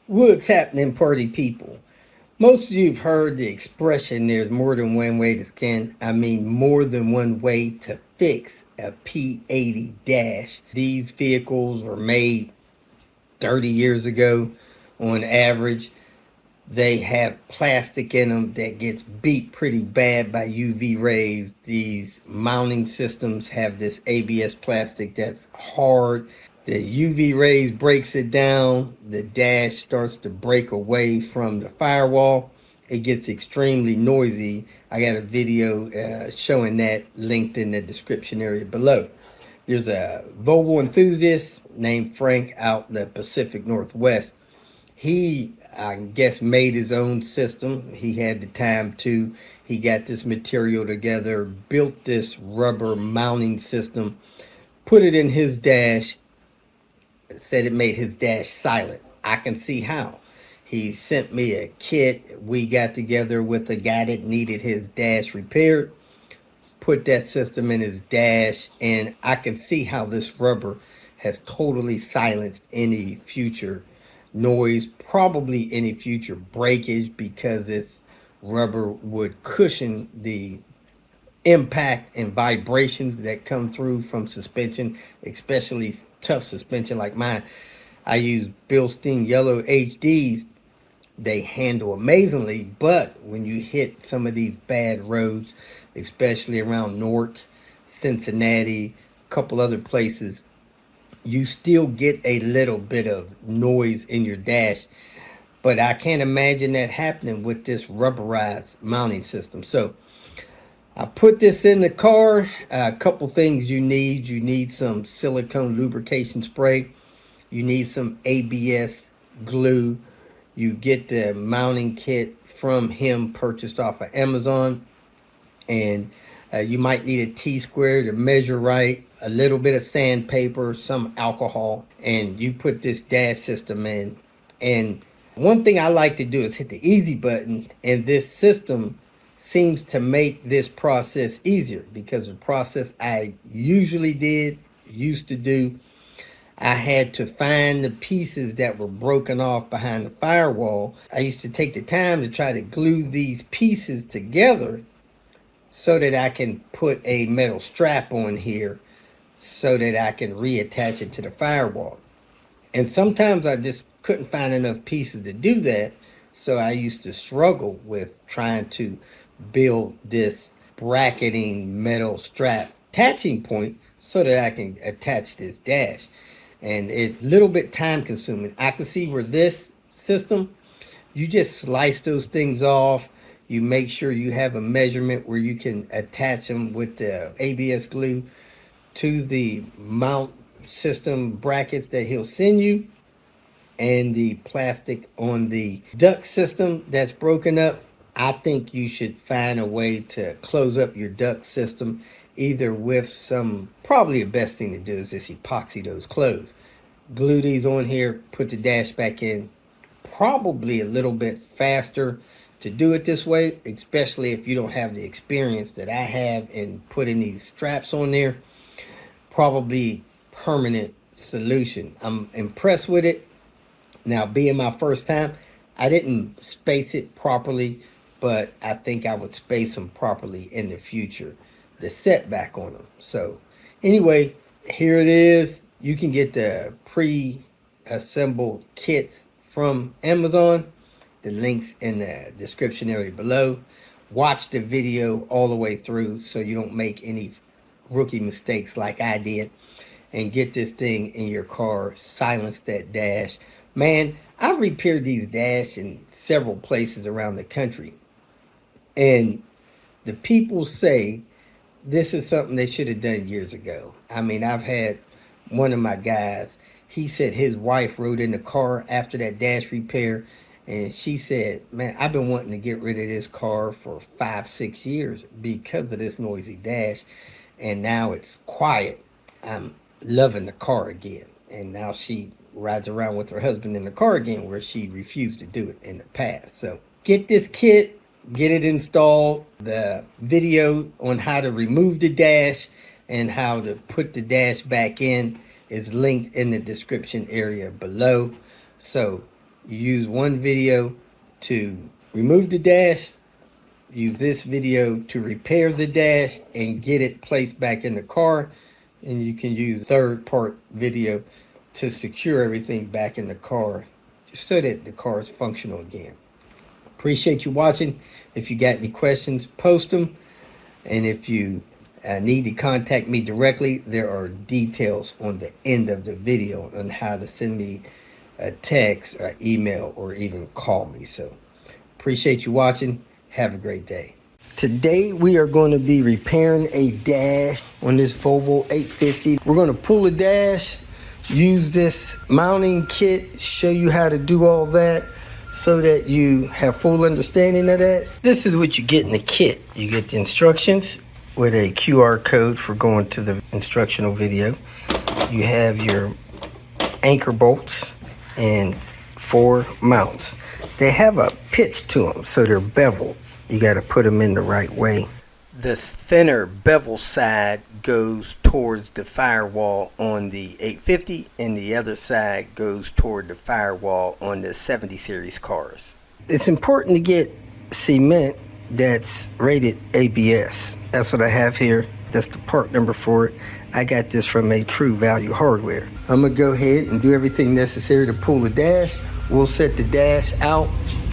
What's happening, party people? Most of you have heard the expression there's more than one way to skin. I mean, more than one way to fix a P80 dash. These vehicles were made 30 years ago on average. They have plastic in them that gets beat pretty bad by UV rays. These mounting systems have this ABS plastic that's hard. The UV rays breaks it down. The dash starts to break away from the firewall. It gets extremely noisy. I got a video showing that linked in the description area below. There's a Volvo enthusiast named Frank out in the Pacific Northwest. He, I guess, made his own system. He had the time to. He got this material together, built this rubber mounting system, put it in his dash, said it made his dash silent. I can see how. He sent me a kit. We got together with a guy that needed his dash repaired, put that system in his dash, and I can see how this rubber has totally silenced any future noise, probably any future breakage, because this rubber would cushion the impact and vibrations that come through from suspension, especially tough suspension like mine. I use Bilstein Yellow HDs. They handle amazingly, but when you hit some of these bad roads, especially around Newark, Cincinnati, a couple other places, you still get a little bit of noise in your dash. But I can't imagine that happening with this rubberized mounting system. So I put this in the car. A couple things you need. You need some silicone lubrication spray. You need some ABS glue. You get the mounting kit from him, purchased off of Amazon. And you might need a T-square to measure right, a little bit of sandpaper, some alcohol, and you put this dash system in. And one thing I like to do is hit the easy button, and this system seems to make this process easier, because the process I used to do, I had to find the pieces that were broken off behind the firewall. I used to take the time to try to glue these pieces together so that I can put a metal strap on here so that I can reattach it to the firewall. And sometimes I just couldn't find enough pieces to do that, so I used to struggle with trying to build this bracketing metal strap attaching point so that I can attach this dash. And it's a little bit time consuming. I can see where this system, you just slice those things off. You make sure you have a measurement where you can attach them with the ABS glue to the mount system brackets that he'll send you, and the plastic on the duct system that's broken up. I think you should find a way to close up your duct system, either with some, probably the best thing to do is just epoxy those closed. Glue these on here, put the dash back in. Probably a little bit faster to do it this way, especially if you don't have the experience that I have in putting these straps on there. Probably permanent solution. I'm impressed with it. Now, being my first time, I didn't space it properly, but I think I would space them properly in the future, the setback on them. So anyway, here it is. You can get the pre-assembled kits from Amazon. The link's in the description area below. Watch the video all the way through so you don't make any rookie mistakes like I did, and get this thing in your car. Silence that dash. Man, I've repaired these dash in several places around the country, and the people say this is something they should have done years ago. I mean, I've had one of my guys, he said his wife rode in the car after that dash repair, and she said, man, I've been wanting to get rid of this car for 5-6 years because of this noisy dash, and now it's quiet. I'm loving the car again. And now she rides around with her husband in the car again, where she refused to do it in the past. So get this kit, get it installed. The video on how to remove the dash and how to put the dash back in is linked in the description area below. So You use one video to remove the dash, use this video to repair the dash and get it placed back in the car, and you can use third part video to secure everything back in the car so that the car is functional again. Appreciate you watching. If you got any questions, post them. And if you need to contact me directly, there are details on the end of the video on how to send me a text or email or even call me. So appreciate you watching. Have a great day. Today we are going to be repairing a dash on this Volvo 850. We're going to pull the dash, use this mounting kit, show you how to do all that so that you have full understanding of that. This is what you get in the kit. You get the instructions with a QR code for going to the instructional video. You have your anchor bolts and 4 mounts. They have a pitch to them, so they're beveled. You got to put them in the right way. The thinner bevel side goes towards the firewall on the 850 and the other side goes toward the firewall on the 70 series cars. It's important to get cement that's rated ABS. That's what I have here. That's the part number for it. I got this from a True Value Hardware. I'm gonna go ahead and do everything necessary to pull the dash. We'll set the dash out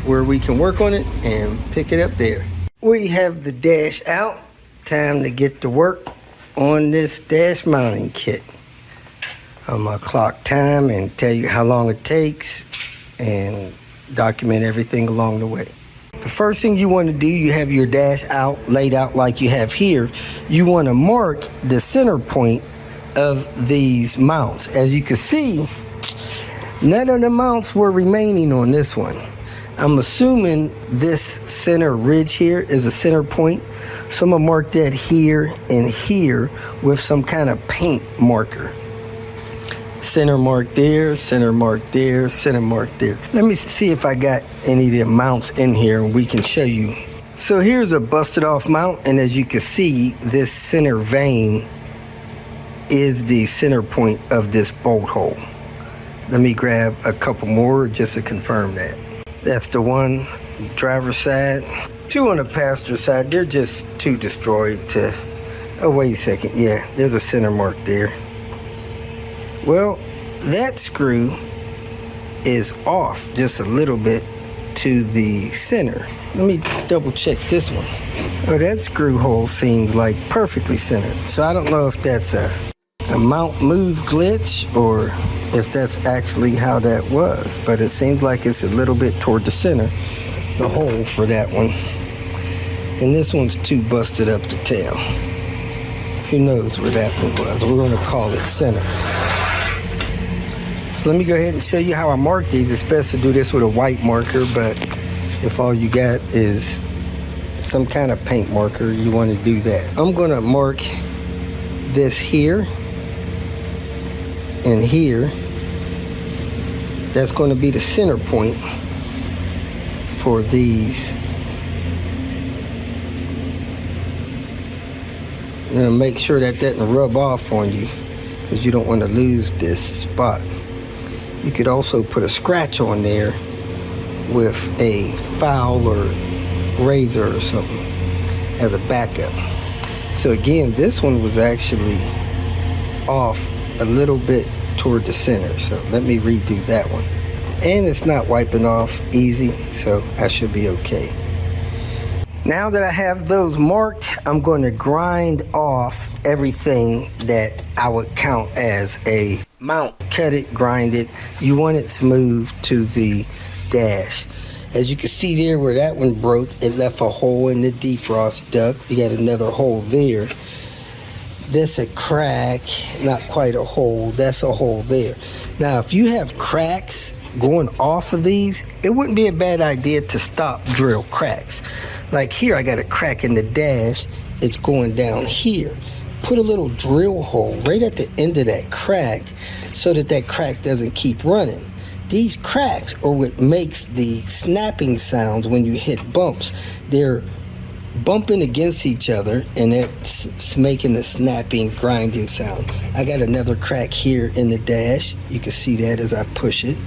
where we can work on it and pick it up there. We have the dash out. Time to get to work on this dash mounting kit. I'm gonna clock time and tell you how long it takes and document everything along the way. The first thing you want to do, you have your dash out, laid out like you have here. You want to mark the center point of these mounts. As you can see, none of the mounts were remaining on this one. I'm assuming this center ridge here is a center point. So I'm gonna mark that here and here with some kind of paint marker. Center mark there, center mark there, center mark there. Let me see if I got any of the mounts in here and we can show you. So here's a busted off mount, and as you can see, this center vein is the center point of this bolt hole. Let me grab a couple more just to confirm that. That's the one driver's side. 2 on the passenger side. They're just too destroyed to... Oh, wait a second. Yeah, there's a center mark there. Well, that screw is off just a little bit to the center. Let me double check this one. Oh, that screw hole seems like perfectly centered. So I don't know if that's a mount move glitch or if that's actually how that was, but it seems like it's a little bit toward the center, the hole for that one. And this one's too busted up to tell. Who knows where that one was? We're gonna call it center. So let me go ahead and show you how I mark these. It's best to do this with a white marker, but if all you got is some kind of paint marker, you want to do that. I'm gonna mark this here and here. That's going to be the center point for these. Now make sure that doesn't rub off on you, because you don't want to lose this spot. You could also put a scratch on there with a file or razor or something as a backup. So again, this one was actually off a little bit toward the center, so let me redo that one. And it's not wiping off easy, so I should be okay. Now that I have those marked, I'm going to grind off everything that I would count as a mount. Cut it, grind it. You want it smooth to the dash. As you can see there where that one broke, it left a hole in the defrost duct. You got another hole there. That's a crack, not quite a hole. That's a hole there. Now, if you have cracks going off of these, it wouldn't be a bad idea to stop drill cracks. Like here, I got a crack in the dash. It's going down here. Put a little drill hole right at the end of that crack so that that crack doesn't keep running. These cracks are what makes the snapping sounds when you hit bumps. They're bumping against each other, and it's making the snapping, grinding sound. I got another crack here in the dash. You can see that as I push it.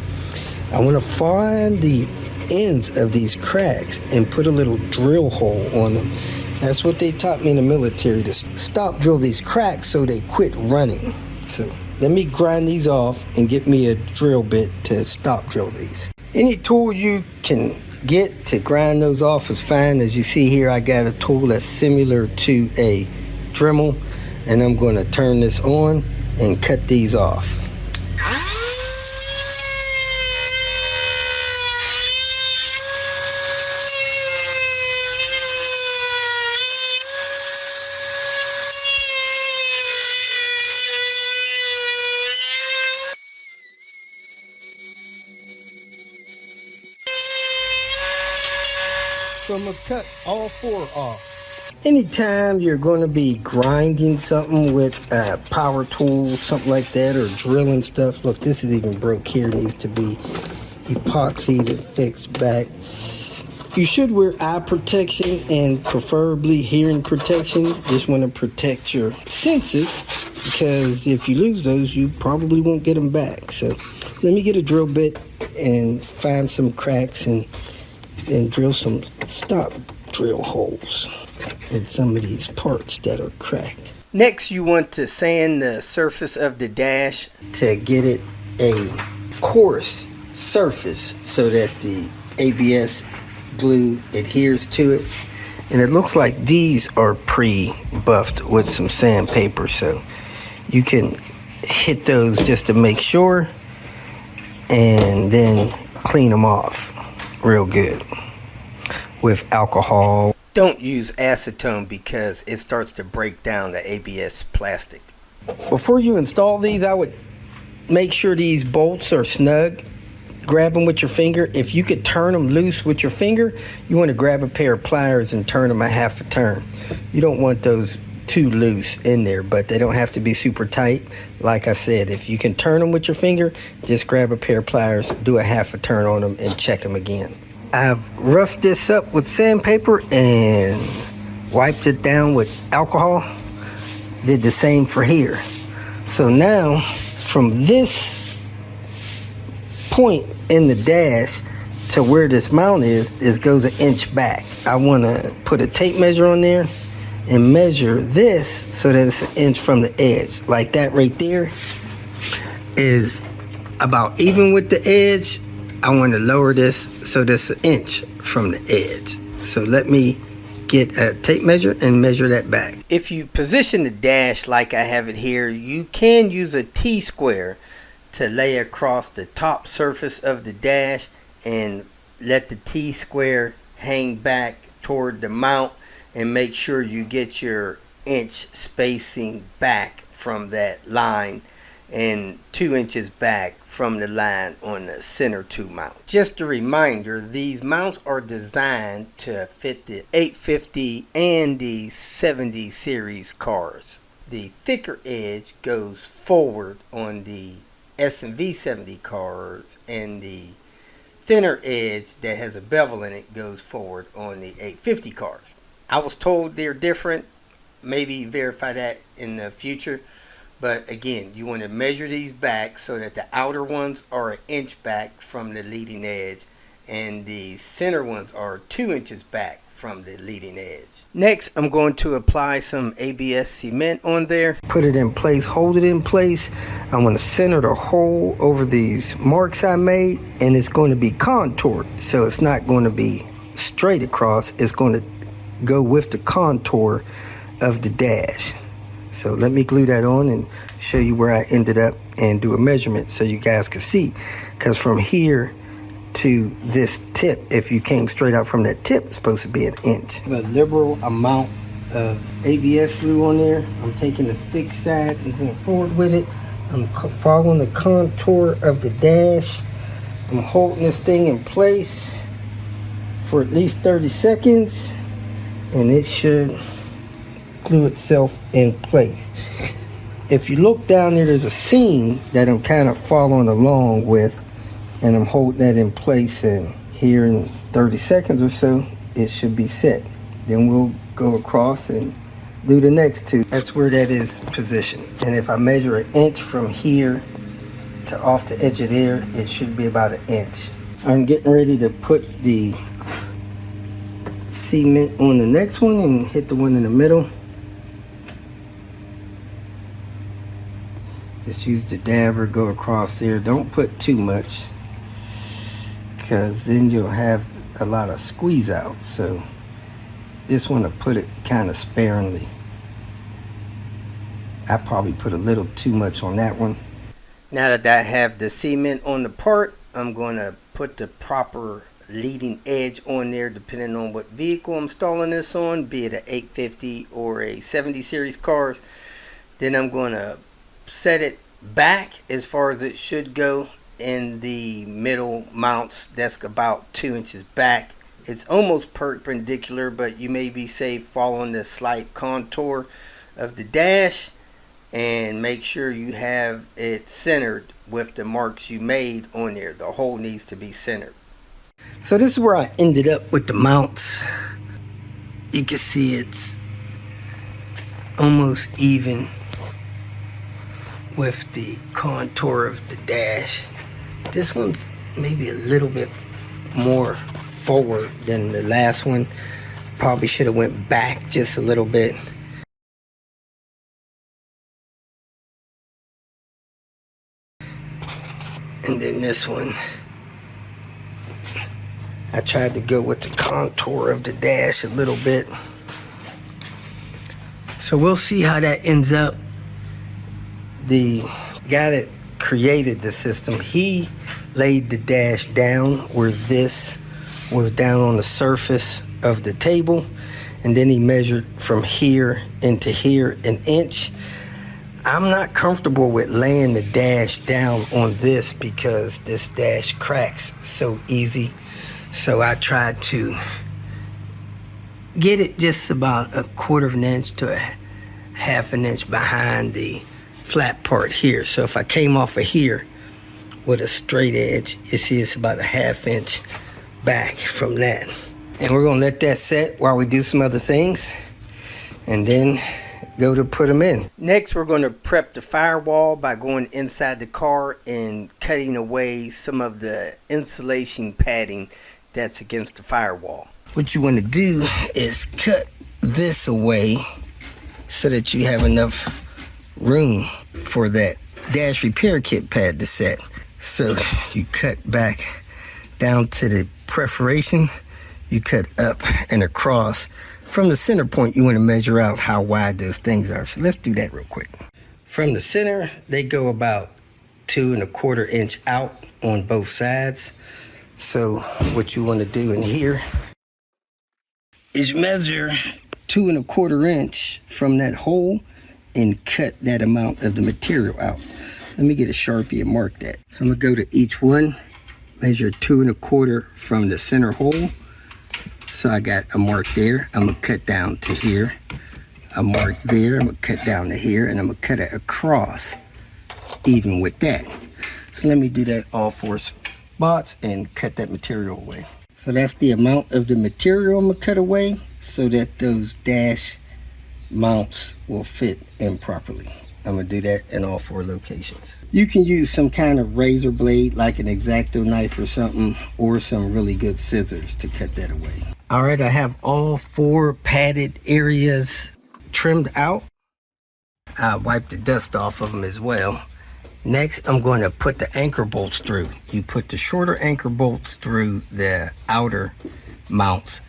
I want to find the ends of these cracks and put a little drill hole on them. That's what they taught me in the military, to stop drill these cracks so they quit running. So let me grind these off and get me a drill bit to stop drill these. Any tool you can get to grind those off is fine. As you see here, I got a tool that's similar to a Dremel, and I'm going to turn this on and cut these off. So I'm going to cut all 4 off. Anytime you're going to be grinding something with a power tool, something like that, or drilling stuff. Look, this is even broke here. It needs to be epoxied and fixed back. You should wear eye protection and preferably hearing protection. Just want to protect your senses, because if you lose those, you probably won't get them back. So let me get a drill bit and find some cracks and drill some stop drill holes in some of these parts that are cracked. Next, you want to sand the surface of the dash to get it a coarse surface so that the ABS glue adheres to it. And it looks like these are pre-buffed with some sandpaper, so you can hit those just to make sure and then clean them off real good with alcohol. Don't use acetone because it starts to break down the ABS plastic. Before you install these, I would make sure these bolts are snug. Grab them with your finger. If you could turn them loose with your finger, you want to grab a pair of pliers and turn them a half a turn. You don't want those too loose in there, but they don't have to be super tight. Like I said, if you can turn them with your finger, just grab a pair of pliers, do a half a turn on them, and check them again. I've roughed this up with sandpaper and wiped it down with alcohol. Did the same for here. So now, from this point in the dash to where this mount is goes an inch back. I want to put a tape measure on there and measure this so that it's an inch from the edge. Like that right there is about even with the edge. I want to lower this so that's an inch from the edge. So let me get a tape measure and measure that back. If you position the dash like I have it here, you can use a T-square to lay across the top surface of the dash and let the T-square hang back toward the mount, and make sure you get your inch spacing back from that line and 2 inches back from the line on the center tube mount. Just a reminder, these mounts are designed to fit the 850 and the 70 series cars. The thicker edge goes forward on the S and V70 cars, and the thinner edge that has a bevel in it goes forward on the 850 cars. I was told they're different. Maybe verify that in the future. But again, you want to measure these back so that the outer ones are an inch back from the leading edge and the center ones are 2 inches back from the leading edge. Next, I'm going to apply some ABS cement on there. Put it in place, hold it in place. I want to center the hole over these marks I made, and it's going to be contoured. So it's not going to be straight across. It's going to go with the contour of the dash. So let me glue that on and show you where I ended up and do a measurement so you guys can see. Because from here to this tip, if you came straight out from that tip, it's supposed to be an inch. A liberal amount of ABS glue on there. I'm taking the thick side and going forward with it. I'm following the contour of the dash. I'm holding this thing in place for at least 30 seconds, and it should glue itself in place. If you look down there, there's a seam that I'm kind of following along with, and I'm holding that in place, and here in 30 seconds or so it should be set. Then we'll go across and do the next two. That's where that is positioned. And if I measure an inch from here to off the edge of there, it should be about 1 inch. I'm getting ready to put the cement on the next one and hit the one in the middle. Just use the dabber, go across there. Don't put too much, because then you'll have a lot of squeeze out. So just want to put it kind of sparingly. I probably put a little too much on that one. Now that I have the cement on the part, I'm going to put the proper leading edge on there depending on what vehicle I'm installing this on, be it an 850 or a 70 series cars. Then I'm going to set it back as far as it should go in the middle mounts. That's about 2 inches back. It's almost perpendicular, but you may be safe following the slight contour of the dash, and make sure you have it centered with the marks you made on there. The hole needs to be centered. So this is where I ended up with the mounts. You can see it's almost even with the contour of the dash. This one's maybe a little bit more forward than the last one. Probably should have went back just a little bit. And then this one, I tried to go with the contour of the dash a little bit. So we'll see how that ends up. The guy that created the system, he laid the dash down where this was down on the surface of the table, and then he measured from here into here 1 inch. I'm not comfortable with laying the dash down on this because this dash cracks so easy. So I tried to get it just about 1/4 inch to 1/2 inch behind the flat part here. So if I came off of here with a straight edge, you see it's about 1/2 inch back from that. And we're gonna let that set while we do some other things, and then go to put them in. Next, we're going to prep the firewall by going inside the car and cutting away some of the insulation padding that's against the firewall. What you want to do is cut this away so that you have enough room for that dash repair kit pad to set. So you cut back down to the perforation, you cut up and across. From the center point, you want to measure out how wide those things are. So let's do that real quick. From the center, they go about 2 1/4 inch out on both sides. So what you want to do in here is measure 2 1/4 inch from that hole and cut that amount of the material out. Let me get a Sharpie and mark that. So I'm gonna go to each one, measure 2 1/4 from the center hole. So I got a mark there. I'm gonna cut down to here. A mark there. I'm gonna cut down to here, and I'm gonna cut it across, even with that. So let me do that all 4 spots and cut that material away. So that's the amount of the material I'm gonna cut away, so that those dash mounts will fit in properly. I'm gonna do that in all 4 locations. You can use some kind of razor blade, like an X-Acto knife or something, or some really good scissors to cut that away. All right, I have all 4 padded areas trimmed out. I wiped the dust off of them as well. Next, I'm going to put the anchor bolts through. You put the shorter anchor bolts through the outer mounts,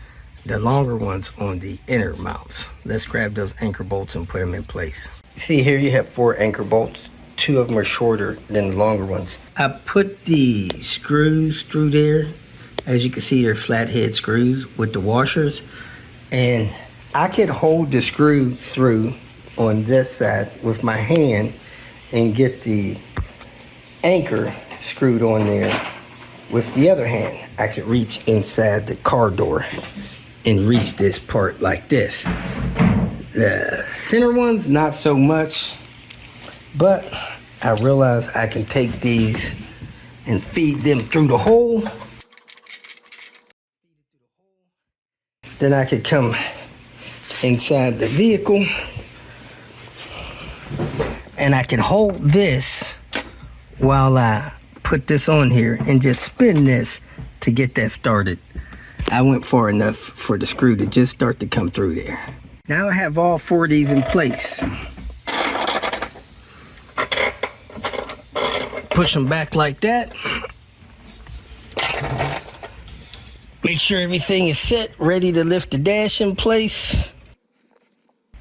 the longer ones on the inner mounts. Let's grab those anchor bolts and put them in place. See here, you have 4 anchor bolts. 2 of them are shorter than the longer ones. I put the screws through there. As you can see, they're flathead screws with the washers. And I could hold the screw through on this side with my hand and get the anchor screwed on there with the other hand. I could reach inside the car door and reach this part like this. The center ones, not so much, but I realize I can take these and feed them through the hole. Then I could come inside the vehicle and I can hold this while I put this on here and just spin this to get that started. I went far enough for the screw to just start to come through there. Now I have all 4 of these in place. Push them back like that. Make sure everything is set, ready to lift the dash in place.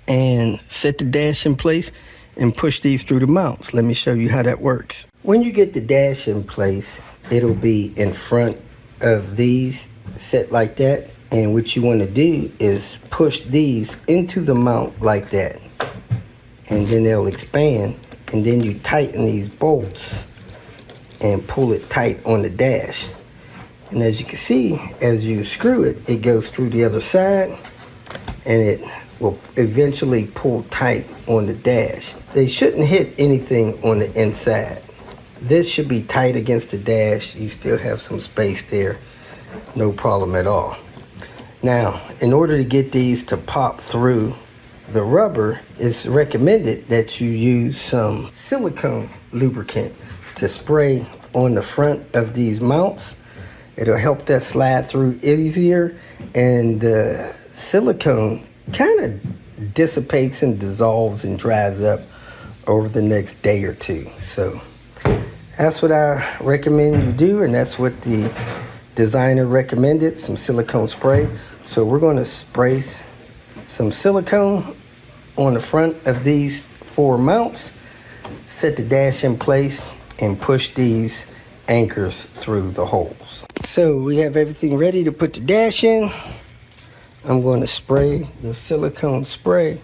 And set the dash in place and push these through the mounts. Let me show you how that works. When you get the dash in place, it'll be in front of these set like that. And what you want to do is push these into the mount like that. And then they'll expand. And then you tighten these bolts and pull it tight on the dash. And as you can see, as you screw it, it goes through the other side and it will eventually pull tight on the dash. They shouldn't hit anything on the inside. This should be tight against the dash. You still have some space there. No problem at all. Now, in order to get these to pop through the rubber, it's recommended that you use some silicone lubricant to spray on the front of these mounts. It'll help that slide through easier, and the silicone kind of dissipates and dissolves and dries up over the next day or two. So that's what I recommend you do, and that's what the designer recommended, some silicone spray. So we're going to spray some silicone on the front of these 4 mounts, set the dash in place, and push these anchors through the holes. So we have everything ready to put the dash in. I'm going to spray the silicone spray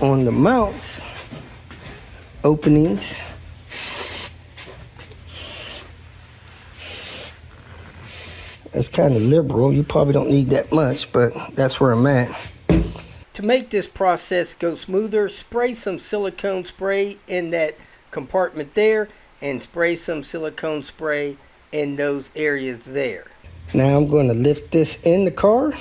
on the mounts openings. It's kind of liberal. You probably don't need that much, but that's where I'm at. To make this process go smoother, spray some silicone spray in that compartment there and spray some silicone spray in those areas there. Now I'm going to lift this in the car,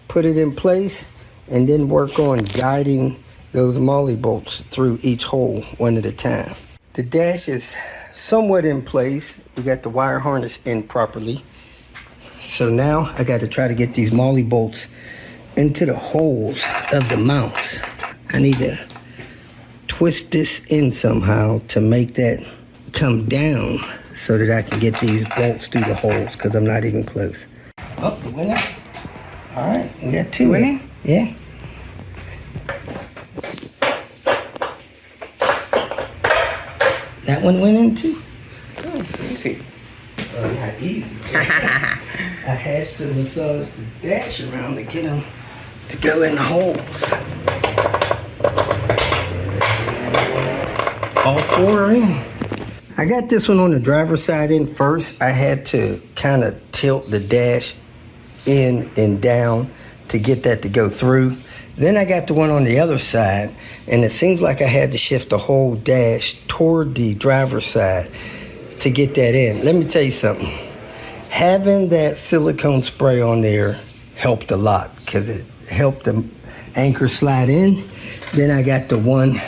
put it in place, and then work on guiding those molly bolts through each hole one at a time. The dash is somewhat in place. We got the wire harness in properly. So now I got to try to get these molly bolts into the holes of the mounts. I need to twist this in somehow to make that come down so that I can get these bolts through the holes, because I'm not even close. Oh, the winner. All right, we got 2 winning. Yeah. That one went in too? Oh, easy. Not easy. I had to massage the dash around to get them to go in the holes. All 4 are in. I got this one on the driver's side in first. I had to kind of tilt the dash in and down to get that to go through. Then I got the one on the other side, and it seems like I had to shift the whole dash toward the driver's side to get that in. Let me tell you something. Having that silicone spray on there helped a lot, because it helped the anchor slide in. Then I got the one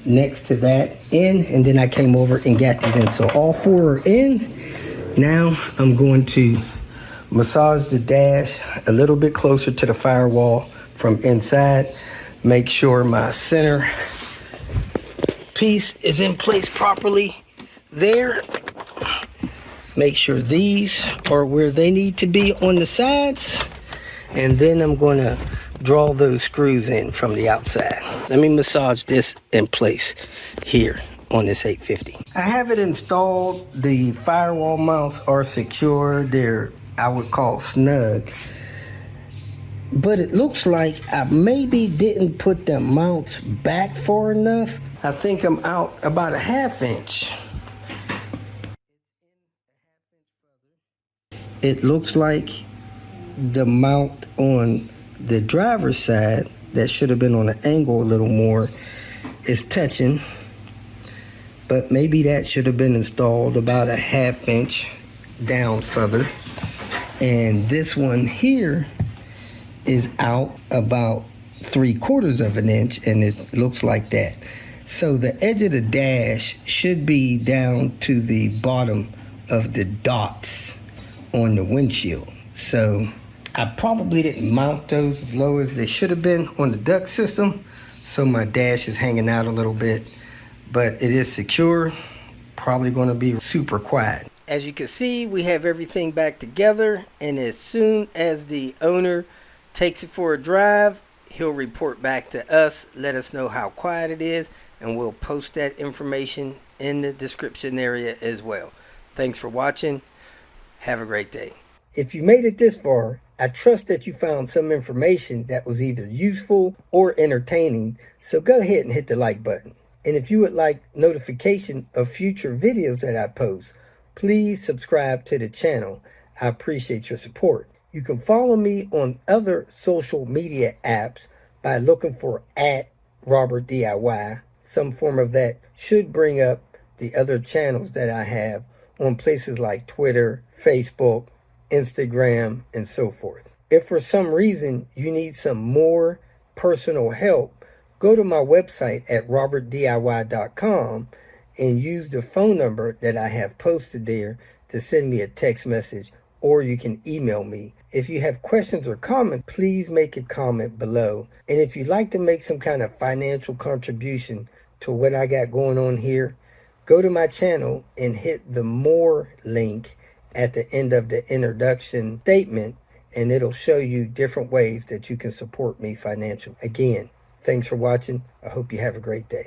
next to that in, and then I came over and got these in. So all 4 are in. Now I'm going to massage the dash a little bit closer to the firewall from inside. Make sure my center piece is in place properly there. Make sure these are where they need to be on the sides. And then I'm going to draw those screws in from the outside. Let me massage this in place here on this 850. I have it installed. The firewall mounts are secure. They're, I would call, snug. But it looks like I maybe didn't put the mounts back far enough. I think I'm out about a 1/2 inch. It looks like the mount on the driver's side that should have been on an angle a little more is touching, but maybe that should have been installed about a 1/2 inch down further. And this one here is out about 3/4 of an inch, and it looks like that. So the edge of the dash should be down to the bottom of the dots on the windshield. So I probably didn't mount those as low as they should have been on the duct system. So my dash is hanging out a little bit, but it is secure. Probably going to be super quiet. As you can see, we have everything back together, and as soon as the owner takes it for a drive, he'll report back to us, let us know how quiet it is, and we'll post that information in the description area as well. Thanks for watching. Have a great day. If you made it this far, I trust that you found some information that was either useful or entertaining, so go ahead and hit the like button. And if you would like notification of future videos that I post, please subscribe to the channel. I appreciate your support. You can follow me on other social media apps by looking for @RobertDIY. Some form of that should bring up the other channels that I have on places like Twitter, Facebook, Instagram, and so forth. If for some reason you need some more personal help, go to my website at robertdiy.com and use the phone number that I have posted there to send me a text message, or you can email me. If you have questions or comments, please make a comment below. And if you'd like to make some kind of financial contribution to what I got going on here, go to my channel and hit the more link at the end of the introduction statement, and it'll show you different ways that you can support me financially. Again, thanks for watching. I hope you have a great day.